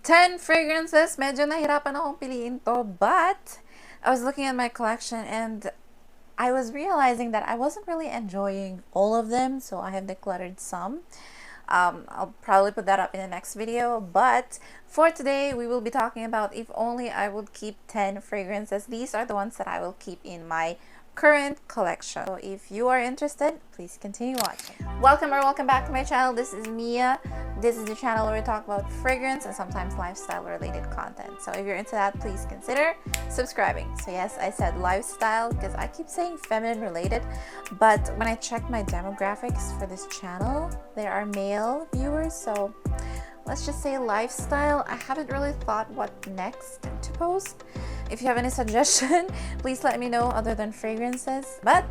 10 fragrances. Medyo nahirapan akong piliin to, but I was looking at my collection and I was realizing that I wasn't really enjoying all of them, so I have decluttered some. I'll probably put that up in the next video, but for today we will be talking about if only I would keep 10 fragrances. These are the ones that I will keep in my current collection. So if you are interested, please continue watching. Welcome back to my channel. This is Mia. This is the channel where we talk about fragrance and sometimes lifestyle related content. So if you're into that, please consider subscribing. So yes, I said lifestyle because I keep saying feminine related, but when I check my demographics for this channel, there are male viewers, so let's just say lifestyle. I haven't really thought what next to post. If you have any suggestion, please let me know other than fragrances. But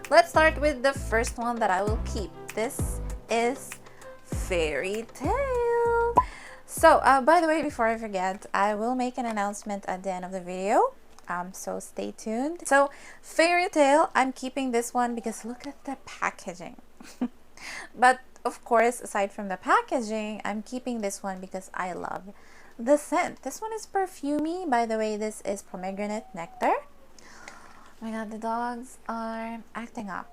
let's start with the first one that I will keep. This is Fairytale. So by the way, before I forget, I will make an announcement at the end of the video. So stay tuned. So Fairytale, I'm keeping this one because look at the packaging. But of course, aside from the packaging, I'm keeping this one because I love the scent. This one is Perfumey. By the way, this is pomegranate nectar. Oh my god, the dogs are acting up.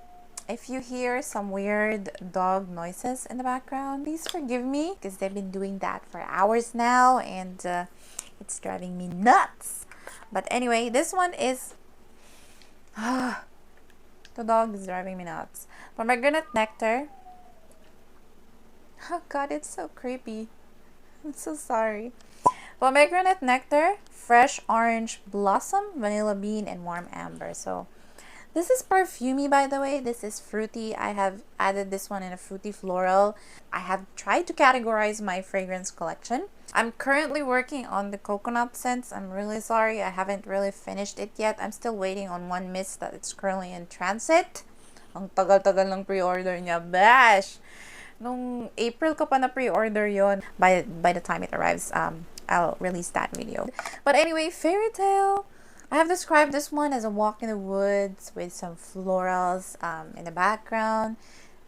If you hear some weird dog noises in the background, please forgive me because they've been doing that for hours now and it's driving me nuts. But anyway, this one is the dog is driving me nuts. Pomegranate nectar. Oh god, it's so creepy. I'm so sorry. Pomegranate nectar, fresh orange blossom, vanilla bean, and warm amber. So this is Perfumey, by the way. This is fruity. I have added this one in a fruity floral. I have tried to categorize my fragrance collection. I'm currently working on the coconut scents. I'm really sorry, I haven't really finished it yet. I'm still waiting on one mist that it's currently in transit. Ang tagal-tagal ng pre-order niya, bash! Nung April ko pa na pre-order yon. By the time it arrives, I'll release that video. But anyway, Fairytale. I have described this one as a walk in the woods with some florals in the background.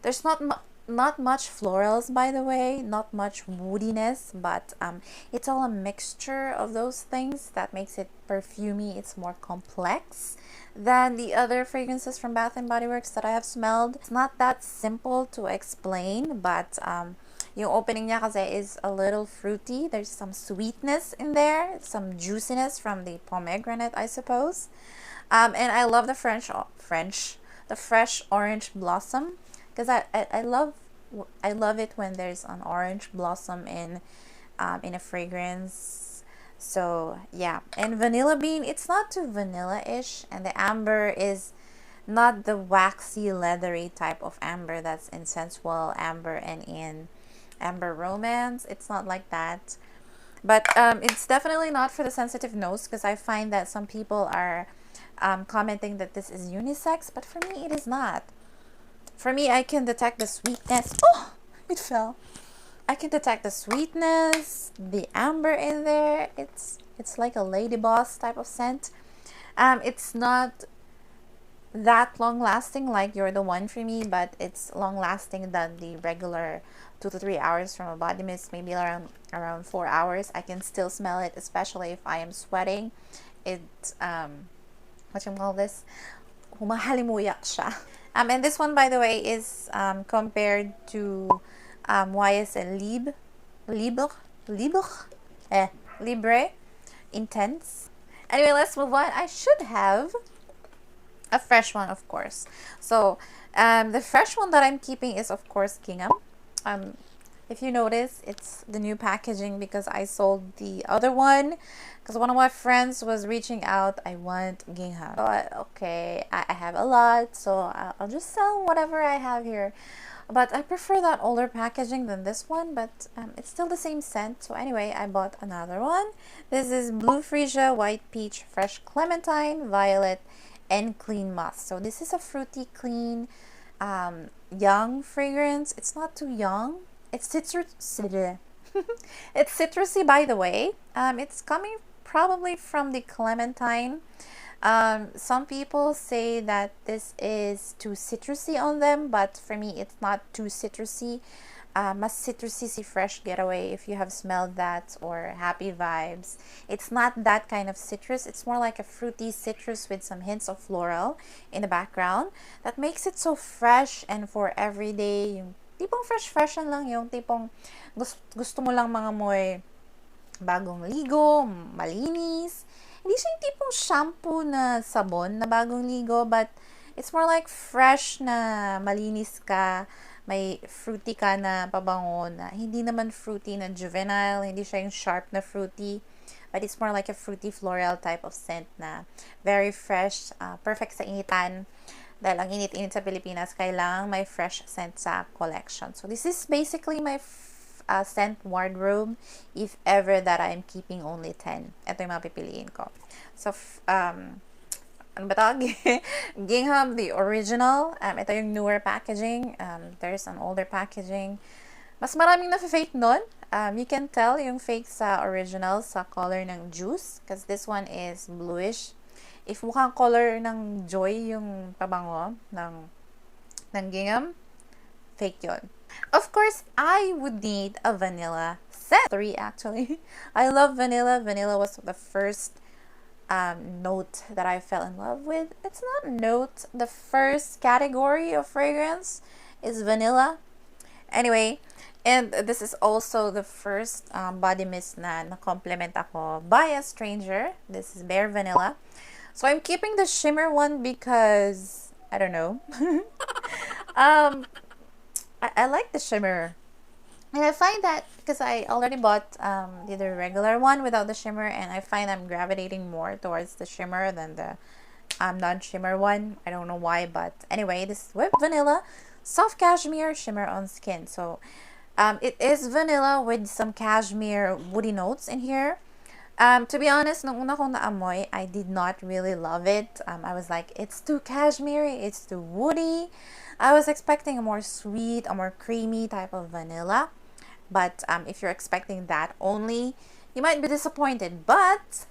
There's not much florals, by the way, not much woodiness, but it's all a mixture of those things that makes it perfumey. It's more complex than the other fragrances from Bath and Body Works that I have smelled. It's not that simple to explain, but yung opening niya kasi is a little fruity. There's some sweetness in there, some juiciness from the pomegranate, I suppose. And I love the fresh orange blossom because I love it when there's an orange blossom in a fragrance. So yeah, and vanilla bean, it's not too vanilla-ish, and the amber is not the waxy leathery type of amber that's in sensual amber and in amber romance. It's not like that, but it's definitely not for the sensitive nose because I find that some people are commenting that this is unisex, but for me it is not. For me, I can detect the sweetness. Oh, it fell. I can detect the sweetness, the amber in there. It's like a lady boss type of scent. It's not that long lasting like You're the One for me, but it's long lasting than the regular 2 to 3 hours from a body mist. Maybe around 4 hours. I can still smell it, especially if I am sweating. It what you call this? Humahalimuyak siya. And this one, by the way, is compared to YSL Libre Intense. Anyway, let's move on. I should have a fresh one, of course. So the fresh one that I'm keeping is, of course, Gingham. If you notice, it's the new packaging because I sold the other one because one of my friends was reaching out. I want Gingham. So okay, I have a lot, so I'll just sell whatever I have here. But I prefer that older packaging than this one, but it's still the same scent. So anyway, I bought another one. This is Blue Freesia, White Peach, Fresh Clementine, Violet, and Clean Musk. So this is a fruity, clean, young fragrance. It's not too young. It's citrusy. It's citrusy, by the way. It's coming probably from the clementine. Some people say that this is too citrusy on them, but for me it's not too citrusy. mas citrusy si Fresh Getaway, if you have smelled that, or Happy Vibes. It's not that kind of citrus. It's more like a fruity citrus with some hints of floral in the background. That makes it so fresh and for everyday. Yung tipong fresh lang, yung tipong gusto mo lang mga moy bagong ligo, malinis. Hindi siya yung tipong shampoo na sabon na bagong ligo, but it's more like fresh na malinis ka, may fruity ka na pabango na hindi naman fruity na juvenile, hindi siya yung sharp na fruity, but it's more like a fruity floral type of scent na very fresh, perfect sa initan. Dahil ang init-init sa Pilipinas, kailangan may fresh scent sa collection. So this is basically my scent wardrobe if ever that I'm keeping only 10. Ito yung mga pipiliin ko. So, ano ba tawag? Gingham, the original. Ito yung newer packaging. There's an older packaging. Mas maraming na-fake nun. You can tell yung fake sa original sa color ng juice because this one is bluish. If mukhang color ng joy yung pabango ng gingham, fake yun. Of course, I would need a vanilla scent. 3 actually. I love vanilla. Vanilla was the first note that I fell in love with. It's not note. The first category of fragrance is vanilla. Anyway, and this is also the first body mist na na-compliment ako by a stranger. This is Bare Vanilla. So I'm keeping the shimmer one because I don't know. I like the shimmer, and I find that because I already bought the regular one without the shimmer, and I find I'm gravitating more towards the shimmer than the non-shimmer one. I don't know why, but anyway, this is Whipped Vanilla Soft Cashmere Shimmer on Skin. So it is vanilla with some cashmere woody notes in here. To be honest, nung una kong naamoy, I did not really love it. I was like, it's too cashmere, it's too woody. I was expecting a more sweet, a more creamy type of vanilla. But if you're expecting that only, you might be disappointed. But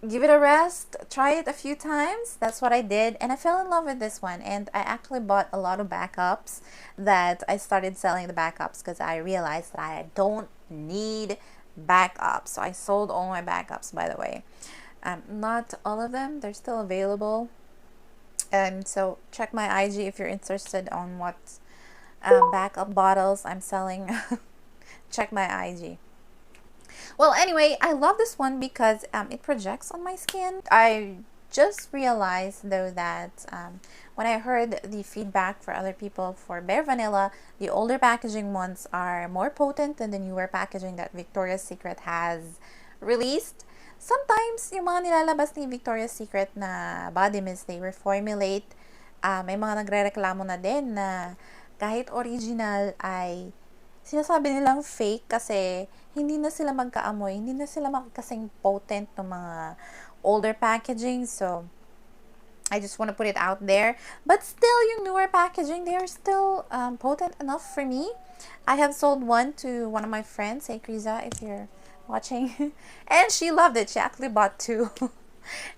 give it a rest. Try it a few times. That's what I did. And I fell in love with this one. And I actually bought a lot of backups that I started selling the backups because I realized that I don't need backups. So I sold all my backups, by the way. Not all of them. They're still available. So check my IG if you're interested on what backup bottles I'm selling. Check my IG. Well, anyway, I love this one because it projects on my skin. I just realized though that when I heard the feedback for other people for Bare Vanilla, the older packaging ones are more potent than the newer packaging that Victoria's Secret has released. Sometimes, yung mga nilalabas ni Victoria's Secret na body mist, they reformulate. May mga nagre-reklamo na din na kahit original ay sinasabi nilang fake kasi hindi na sila magkaamoy, hindi na sila magkasing potent ng mga older packaging. So, I just want to put it out there. But still, yung newer packaging, they are still potent enough for me. I have sold one to one of my friends. Hey, Kriza, if you're watching. And she loved it. She actually bought 2.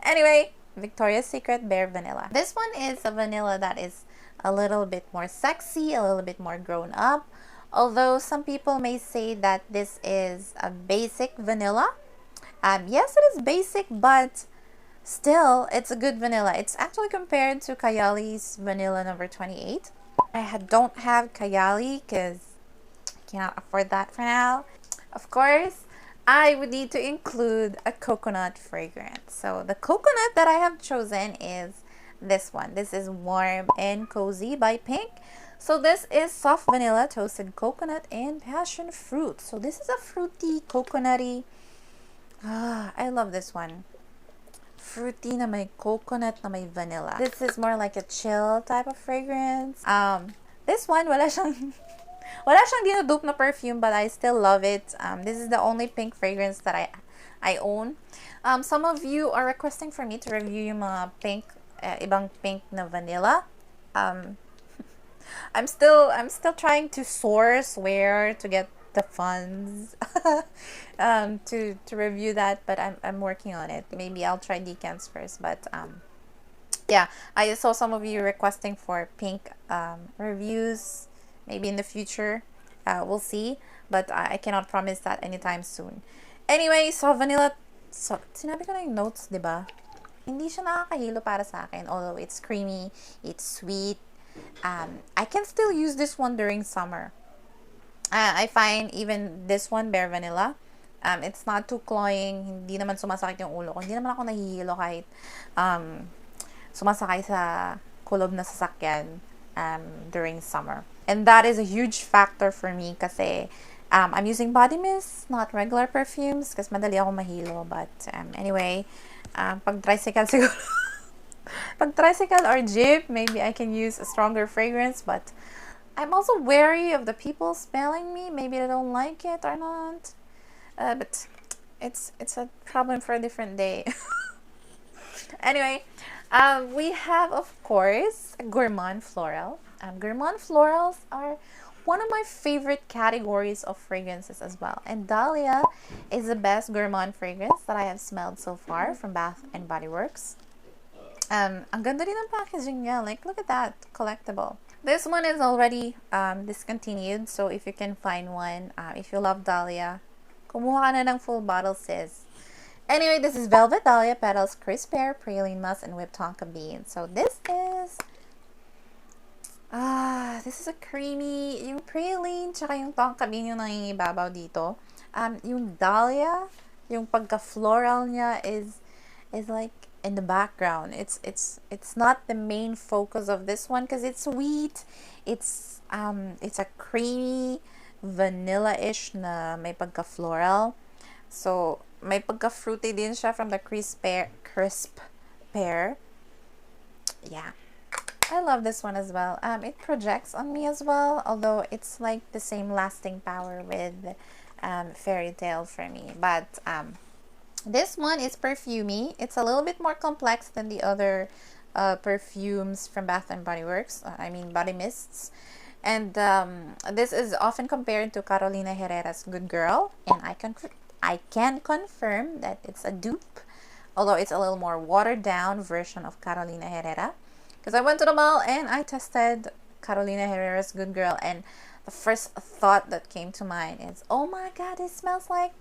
Anyway, Victoria's Secret Bare Vanilla. This one is a vanilla that is a little bit more sexy, a little bit more grown up. Although some people may say that this is a basic vanilla. Yes, it is basic, but still, it's a good vanilla. It's actually compared to Kayali's Vanilla number 28. I don't have Kayali because I cannot afford that for now. Of course, I would need to include a coconut fragrance. So the coconut that I have chosen is this one. This is Warm and Cozy by Pink. So this is soft vanilla, toasted coconut, and passion fruit. So this is a fruity, coconutty. I love this one. Fruity na may coconut na may vanilla. This is more like a chill type of fragrance. This one, wala siyang dinudupe na perfume, but I still love it. This is the only pink fragrance that I own. Some of you are requesting for me to review yung mga pink, ibang pink na vanilla. I'm still trying to source where to get the funds to review that, but I'm working on it. Maybe I'll try decants first, but yeah, I saw some of you requesting for pink reviews. Maybe in the future. We'll see, but I cannot promise that anytime soon. Anyway, so vanilla, so, sinabi ko na yung notes, di ba? Hindi siya nakakahilo para sa akin, although it's creamy, it's sweet. I can still use this one during summer. I find even this one, bare vanilla, it's not too cloying, hindi naman sumasakit yung ulo ko. Hindi naman ako nahihilo kahit sumasakay sa kulob na sasakyan during summer. And that is a huge factor for me kasi I'm using body mist, not regular perfumes kasi madali ako mahilo. But anyway, pag tricycle siguro, pag tricycle or jeep, maybe I can use a stronger fragrance, but I'm also wary of the people smelling me. Maybe they don't like it or not. But it's a problem for a different day. Anyway, we have, of course, Gourmand Floral. Gourmand Florals are one of my favorite categories of fragrances as well. And Dahlia is the best gourmand fragrance that I have smelled so far from Bath and Body Works. Ang ganda rin ng packaging niya. Like, look at that. Collectible. This one is already discontinued. So, if you can find one, if you love Dahlia, kumuha ka na ng full bottle, sis. Anyway, this is Velvet Dahlia Petals, Crisp Pear, Praline Musk, and Whipped Tonka Bean. So, this is a creamy, yung praline, tsaka yung tonka bean yung nangingibabaw dito. Yung Dahlia, yung pagka-floral niya is like in the background. It's not the main focus of this one because it's sweet. It's a creamy, vanilla-ish na may pagka-floral. So, may pagka-fruity din siya from the crisp pear. Yeah. I love this one as well. It projects on me as well, although it's like the same lasting power with Fairytale for me. But this one is Perfumey. It's a little bit more complex than the other perfumes from Bath and Body Works. I mean body mists. And this is often compared to Carolina Herrera's Good Girl, and I can confirm that it's a dupe, although it's a little more watered down version of Carolina Herrera. Because I went to the mall and I tested Carolina Herrera's Good Girl, and the first thought that came to mind is, oh my god, it smells like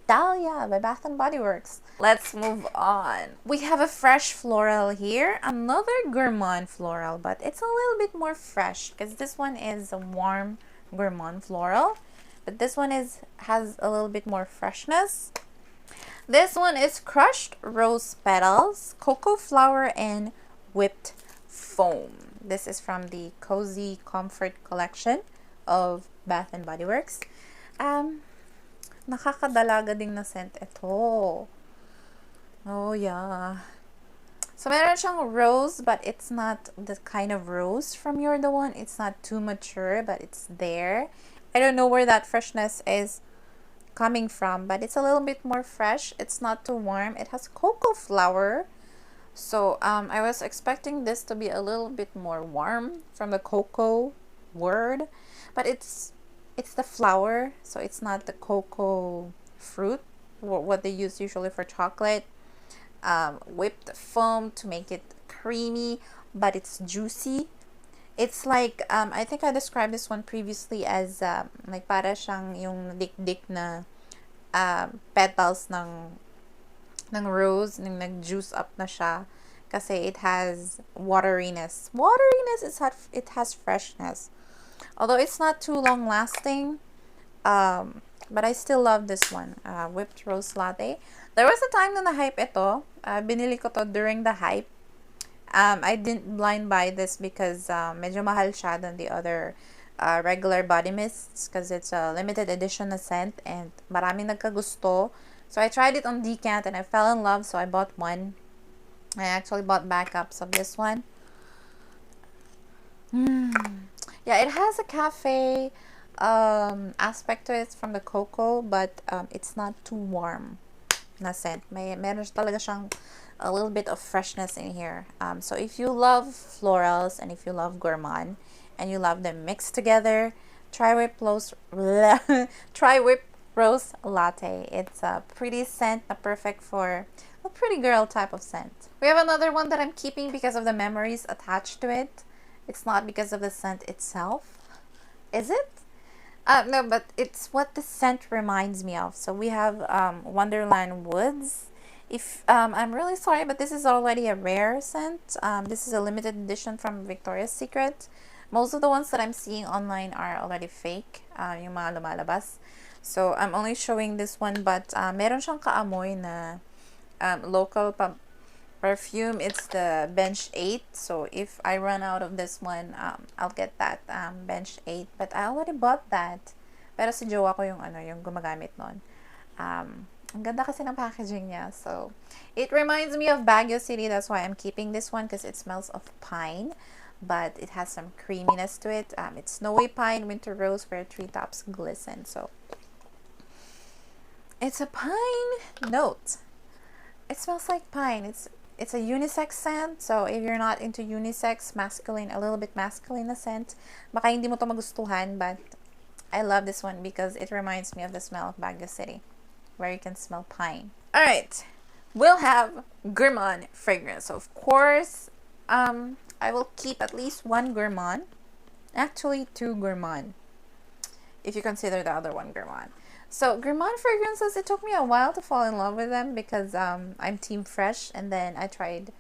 Dahlia by Bath and Body Works. Let's move on. We have a fresh floral here, another gourmand floral, but it's a little bit more fresh because this one is a warm gourmand floral, but this one has a little bit more freshness. This one is crushed rose petals, cocoa flower, and whipped foam. This is from the Cozy Comfort collection of Bath and Body Works. Nakakadalaga ding na scent ito. Oh yeah. So meron siyang rose, but it's not the kind of rose from You're the One. It's not too mature, but it's there. I don't know where that freshness is coming from, but it's a little bit more fresh. It's not too warm. It has cocoa flower. So I was expecting this to be a little bit more warm from the cocoa word, but it's the flower, so it's not the cocoa fruit, what they use usually for chocolate. Whipped foam to make it creamy, but it's juicy. It's like, I think I described this one previously as like para siyang yung dik-dik na petals ng rose, nang nag-juice up na siya. Kasi it has wateriness. It has freshness. Although it's not too long lasting, but I still love this one, Whipped Rose Latte. There was a time na na-hype ito. Binili ko to during the hype. I didn't blind buy this because medyo mahal siya than the other regular body mists because it's a limited edition na scent and maraming nagkagusto. So I tried it on decant and I fell in love, so I bought one. I actually bought backups of this one. Yeah, it has a cafe aspect to it from the cocoa, but it's not too warm na scent. Meron talaga siyang a little bit of freshness in here. So if you love florals and if you love gourmand and you love them mixed together, try Whipped Rose Latte. It's a pretty scent, perfect for a pretty girl type of scent. We have another one that I'm keeping because of the memories attached to it. It's not because of the scent itself. Is it? No, but it's what the scent reminds me of. So we have Wonderland Woods. If I'm really sorry, but this is already a rare scent. This is a limited edition from Victoria's Secret. Most of the ones that I'm seeing online are already fake, yung mga lumalabas. So I'm only showing this one, but meron siyang kaamoy na local perfume. It's the Bench 8. So if I run out of this one, I'll get that Bench 8. But I already bought that. Pero si jowa ko yung yung gumagamit nun. Ang ganda kasi ng packaging niya. So it reminds me of Baguio City. That's why I'm keeping this one, because it smells of pine, but it has some creaminess to it. It's snowy pine, winter rose, where treetops glisten. So it's a pine note. It smells like pine. It's a unisex scent. So if you're not into unisex, masculine, a little bit masculine na scent, baka hindi mo to magustuhan, but I love this one because it reminds me of the smell of Baguio City, where you can smell pine. Alright, we'll have Gourmand fragrance. So of course, I will keep at least one Gourmand. Actually, two Gourmand, if you consider the other one Gourmand. So Gourmand fragrances, it took me a while to fall in love with them because I'm Team Fresh, and then I tried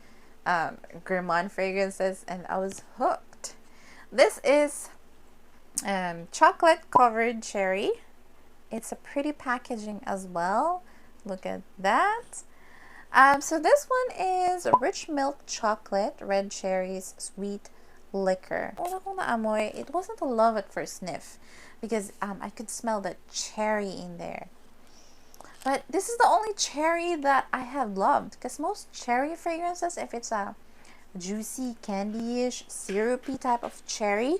Gourmand fragrances and I was hooked. This is chocolate covered cherry. It's a pretty packaging as well. Look at that. So this one is rich milk chocolate, red cherries, sweet liquor. Una kong naamoy, it wasn't a love at first sniff because I could smell the cherry in there. But this is the only cherry that I have loved, because most cherry fragrances, if it's a juicy, candy-ish, syrupy type of cherry,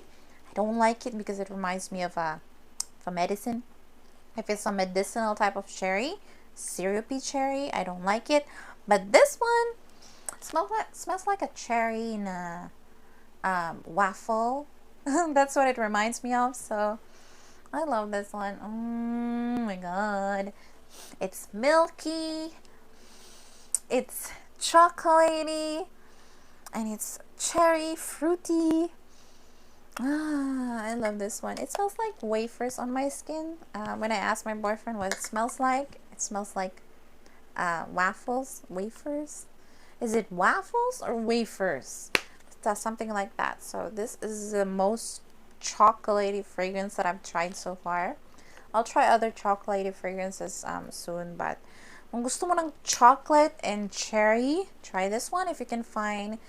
I don't like it because it reminds me of a medicine. If it's a medicinal type of cherry, syrupy cherry, I don't like it. But this one smells like a cherry in a waffle. That's what it reminds me of. So I love this one. Oh my god. It's milky, it's chocolatey, and it's cherry, fruity. I love this one. It smells like wafers on my skin. When I asked my boyfriend what it smells like waffles, wafers. Is it waffles or wafers? Something like that. So this is the most chocolatey fragrance that I've tried so far. I'll try other chocolatey fragrances soon, but kung gusto mo ng chocolate and cherry, try this one. If you can find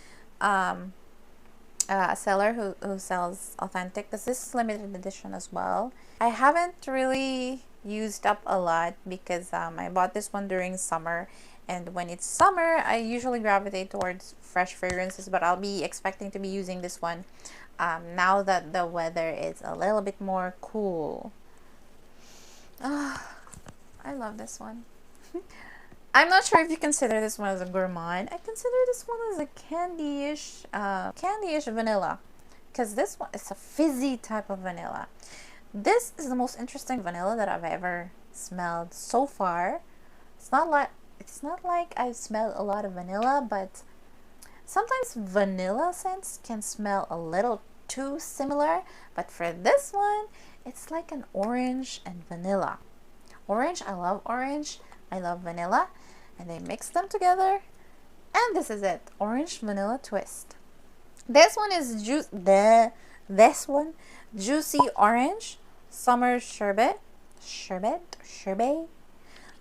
a seller who sells authentic, because this is limited edition as well. I haven't really used up a lot because I bought this one during summer, and when it's summer I usually gravitate towards fresh fragrances, but I'll be expecting to be using this one now that the weather is a little bit more cool. I love this one. I'm not sure if you consider this one as a gourmand. I consider this one as a candy-ish vanilla, because this one is a fizzy type of vanilla. This is the most interesting vanilla that I've ever smelled so far. It's not like I've smelled a lot of vanilla, but sometimes vanilla scents can smell a little too similar. But for this one, it's like an orange and vanilla. Orange, I love orange. I love vanilla, and they mix them together, and this is it. Orange vanilla twist. This one is juicy orange, summer sherbet,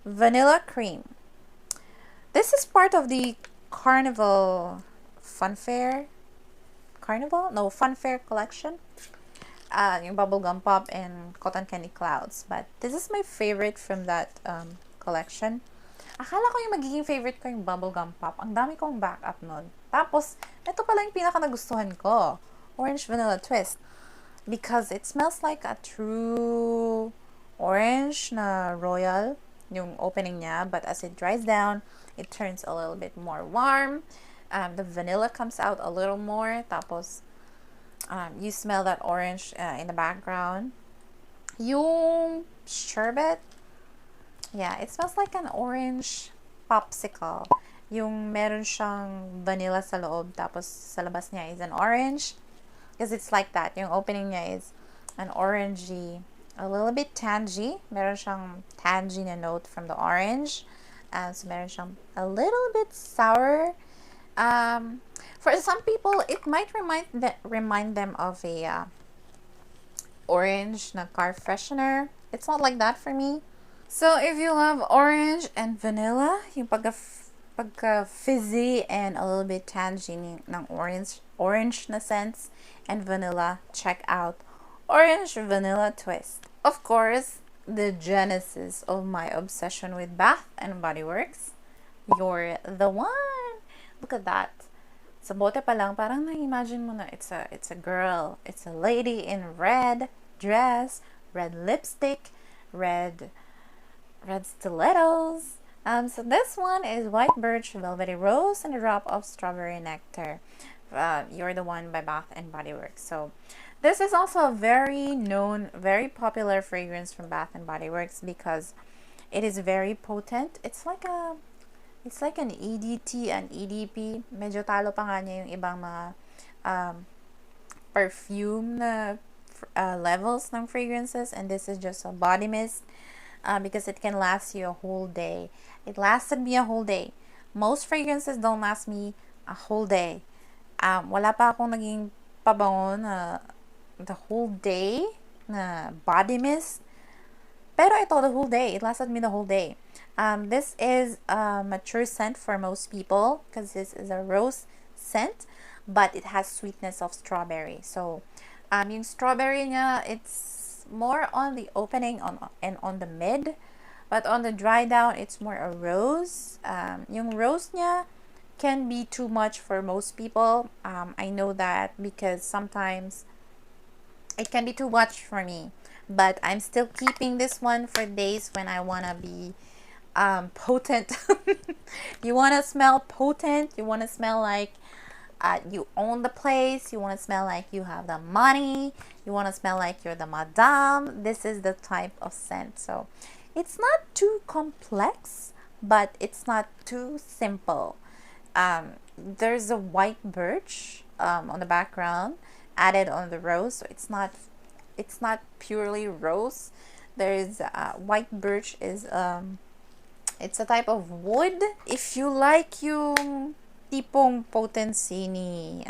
vanilla cream. This is part of the Carnival Funfair collection. Yung bubblegum pop and cotton candy clouds. But this is my favorite from that collection. Akala ko yung magiging favorite ko yung bubblegum pop. Ang dami kong backup nun. Tapos, ito pala yung pinaka nagustuhan ko. Orange vanilla twist. Because it smells like a true orange na royal, yung opening niya. But as it dries down, it turns a little bit more warm. The vanilla comes out a little more. Tapos, you smell that orange in the background. Yung sherbet, yeah, it smells like an orange popsicle. Yung meron siyang vanilla sa loob, tapos sa labas niya is an orange. Because it's like that. Yung opening niya is an orangey a little bit tangy. Meron siyang tangy na note from the orange. So meron siyang a little bit sour. For some people, it might remind them of a orange na car freshener. It's not like that for me. So if you love orange and vanilla, yung pagka fizzy and a little bit tangy ng orange na scents and vanilla, check out Orange Vanilla Twist. Of course, the genesis of my obsession with Bath and Body Works. You're the one. Look at that. Sa bote pa lang, parang na-imagine mo na it's a girl, it's a lady in red dress, red lipstick, red stilettos. So this one is White Birch, Velvety Rose, and a drop of Strawberry Nectar. You're the One by Bath and Body Works. So this is also a very known, very popular fragrance from Bath and Body Works because it is very potent. It's like an EDT and EDP. Medyo talo pa nga niya yung ibang mga perfume na levels ng fragrances, and this is just a body mist because it can last you a whole day. It lasted me a whole day. Most fragrances don't last me a whole day. Wala pa akong naging pabango na the whole day na body mist. Pero ito, the whole day. It lasted me the whole day. This is a mature scent for most people because this is a rose scent, but it has sweetness of strawberry. So, yung strawberry niya, it's more on the opening and on the mid, but on the dry down, it's more a rose. Yung rose niya can be too much for most people. I know that because sometimes it can be too much for me, but I'm still keeping this one for days when I want to be potent. You want to smell potent, you want to smell like you own the place, you want to smell like you have the money, you want to smell like you're the madame. This is the type of scent. So it's not too complex, but it's not too simple. There's a white birch on the background added on the rose, so it's not purely rose. There is white birch is it's a type of wood. If you like yung tipong potency ni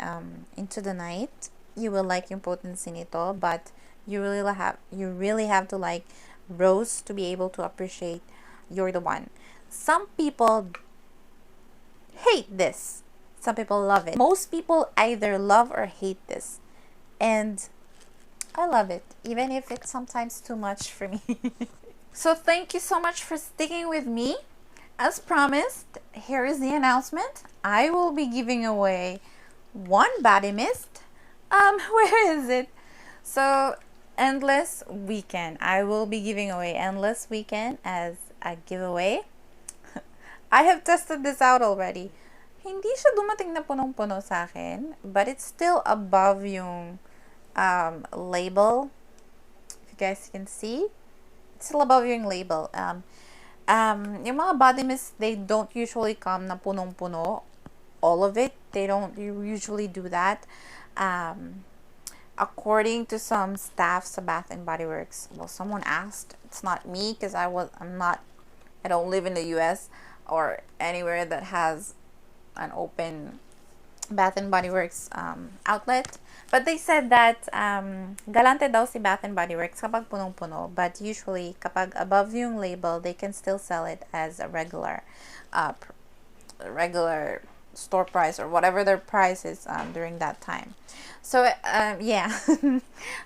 Into the Night, you will like yung potency nito, but you really have to like rose to be able to appreciate You're the One. Some people hate this, some people love it. Most people either love or hate this, and I love it, even if it's sometimes too much for me. So thank you so much for sticking with me. As promised, here is the announcement. I will be giving away one body mist. Where is it? So, Endless Weekend. I will be giving away Endless Weekend as a giveaway. I have tested this out already. Hindi siya dumating na punong-puno sa akin, but it's still above yung label. If you guys can see, it's still above yung label. Yung mga body mist, they don't usually come na punong-puno, all of it. They don't usually do that. According to some staff sa Bath and Body Works, well, someone asked. It's not me because I don't live in the US or anywhere that has an open Bath and Body Works outlet. But they said that galante daw si Bath and Body Works kapag punong-puno, but usually kapag above yung label, they can still sell it as a regular store price or whatever their price is during that time. So yeah, ang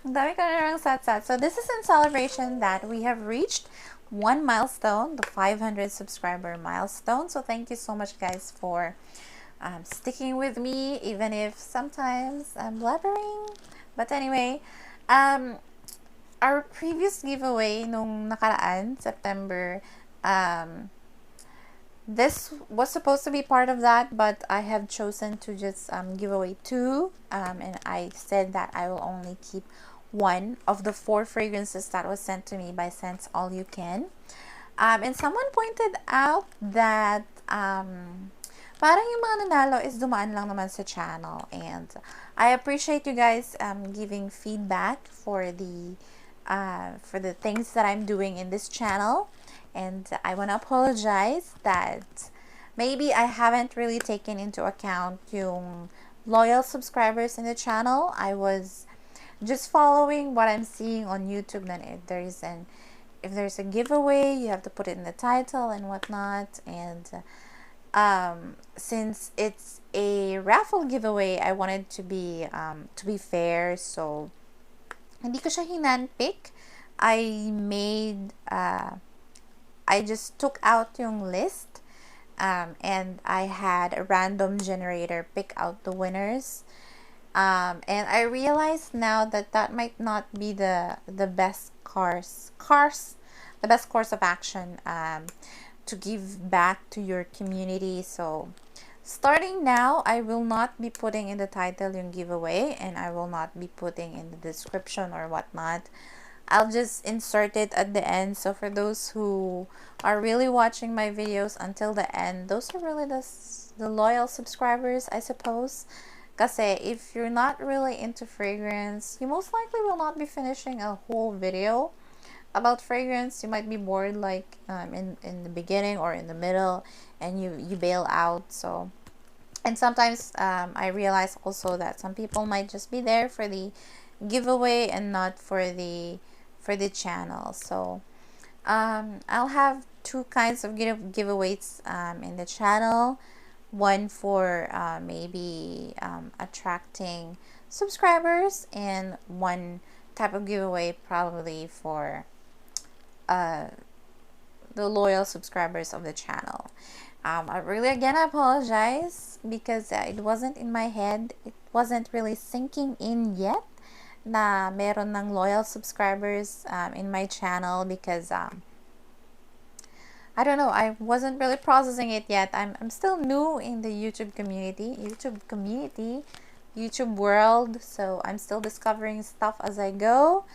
dami ko na sat-sat. So this is in celebration that we have reached one milestone, the 500 subscriber milestone. So thank you so much, guys, for sticking with me, even if sometimes I'm blabbering. But anyway, our previous giveaway nung nakaraan, September, this was supposed to be part of that, but I have chosen to just give away two, and I said that I will only keep one of the 4 fragrances that was sent to me by Scents All You Can. And someone pointed out that parang yung mga nanalo is dumaan lang naman sa channel, and I appreciate you guys giving feedback for the for the things that I'm doing in this channel. And I want to apologize that maybe I haven't really taken into account yung loyal subscribers in the channel. I was just following what I'm seeing on YouTube. Then if there's a giveaway, you have to put it in the title and whatnot. And since it's a raffle giveaway, I wanted to be fair. So hindi ko siya hinandpick. I just took out yung list, and I had a random generator pick out the winners. And I realized now that that might not be the best course of action to give back to your community. So starting now, I will not be putting in the title yung giveaway, and I will not be putting in the description or whatnot. I'll just insert it at the end. So for those who are really watching my videos until the end, those are really the loyal subscribers, I suppose. Kasi if you're not really into fragrance, you most likely will not be finishing a whole video about fragrance. You might be bored like in the beginning or in the middle, and you bail out. So, and sometimes I realize also that some people might just be there for the giveaway and not for the channel. So I'll have two kinds of giveaways in the channel. One for maybe attracting subscribers, and one type of giveaway probably for the loyal subscribers of the channel. I really again apologize because it wasn't in my head. It wasn't really sinking in yet na meron ng loyal subscribers in my channel, because I don't know, I wasn't really processing it yet. I'm still new in the YouTube world, so I'm still discovering stuff as I go.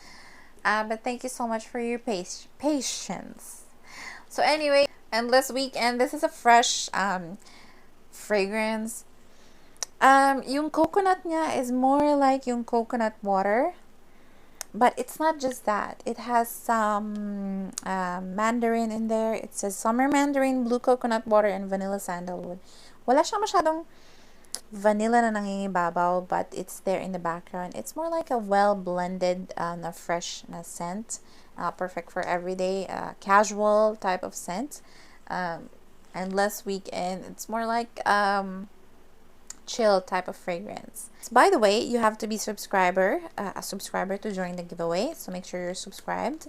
But thank you so much for your patience. So anyway, Endless Weekend. This is a fresh fragrance. Yung coconut niya is more like yung coconut water. But it's not just that. It has some mandarin in there. It says summer mandarin, blue coconut water, and vanilla sandalwood. Wala siyang masyadong vanilla na nangingibabaw, but it's there in the background. It's more like a well-blended, fresh na scent. Perfect for everyday, casual type of scent. Endless Weekend. It's more like chill type of fragrance. By the way, you have to be a subscriber to join the giveaway, so make sure you're subscribed.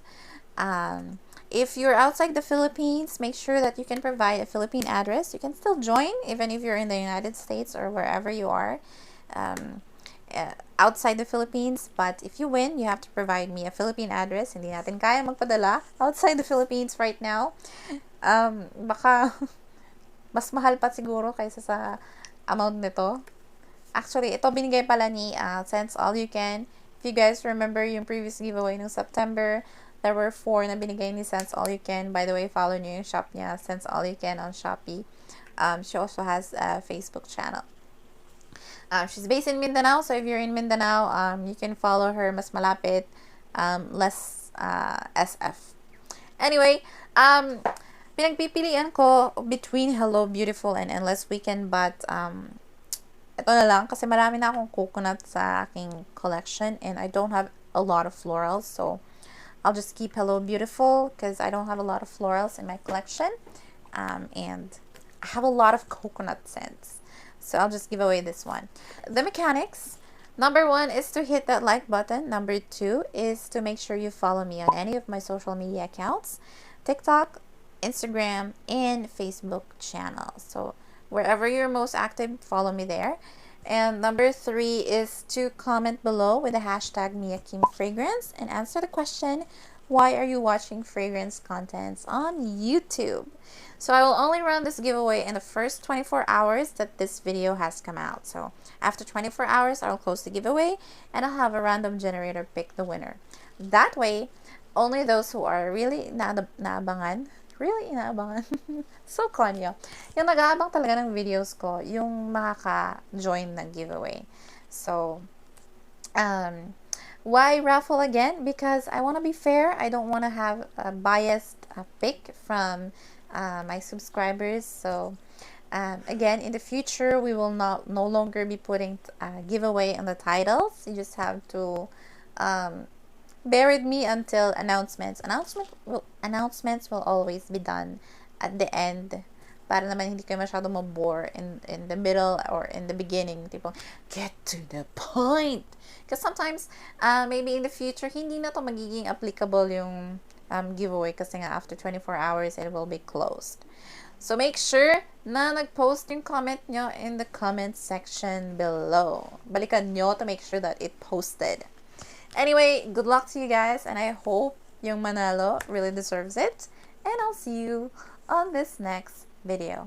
If you're outside the Philippines, make sure that you can provide a Philippine address. You can still join even if you're in the United States or wherever you are outside the Philippines. But if you win, you have to provide me a Philippine address. Hindi natin kaya magpadala outside the Philippines right now. Baka mas mahal pa siguro kaysa sa amount nito. Actually, ito binigay pala ni Sense All You Can. If you guys remember yung previous giveaway ng September, there were 4 na binigay ni Sense All You Can. By the way, follow niyo yung shop niya, Sense All You Can on Shopee. She also has a Facebook channel. She's based in Mindanao, so if you're in Mindanao, you can follow her. Mas malapit, less SF. Anyway, pinagpipilian ko between Hello Beautiful and Endless Weekend, but ito na lang kasi marami na akong coconut sa aking collection and I don't have a lot of florals, so I'll just keep Hello Beautiful because I don't have a lot of florals in my collection, and I have a lot of coconut scents, so I'll just give away this one. The mechanics: number 1 is to hit that like button. Number 2 is to make sure you follow me on any of my social media accounts, TikTok, Instagram, and Facebook channel. So wherever you're most active, follow me there. And number 3 is to comment below with the hashtag #MiaKimFragrance and answer the question, why are you watching fragrance contents on YouTube? So I will only run this giveaway in the first 24 hours that this video has come out. So after 24 hours, I'll close the giveaway and I'll have a random generator pick the winner. That way, only those who are really inaabangan, so konyo, yung nag-aabang talaga ng videos ko, yung makaka-join ng giveaway. So, Why raffle again? Because I want to be fair. I don't want to have a biased pick from my subscribers. So again, in the future, we will no longer be putting giveaway on the titles. You just have to bear with me until announcements. Announcements will always be done at the end. Para naman hindi kayo masyado mabore in the middle or in the beginning. Tipo, get to the point. Because sometimes, maybe in the future, hindi na to magiging applicable yung giveaway kasi nga after 24 hours, it will be closed. So make sure na nag-post yung comment nyo in the comment section below. Balikan nyo to make sure that it posted. Anyway, good luck to you guys, and I hope yung manalo really deserves it. And I'll see you on this next video.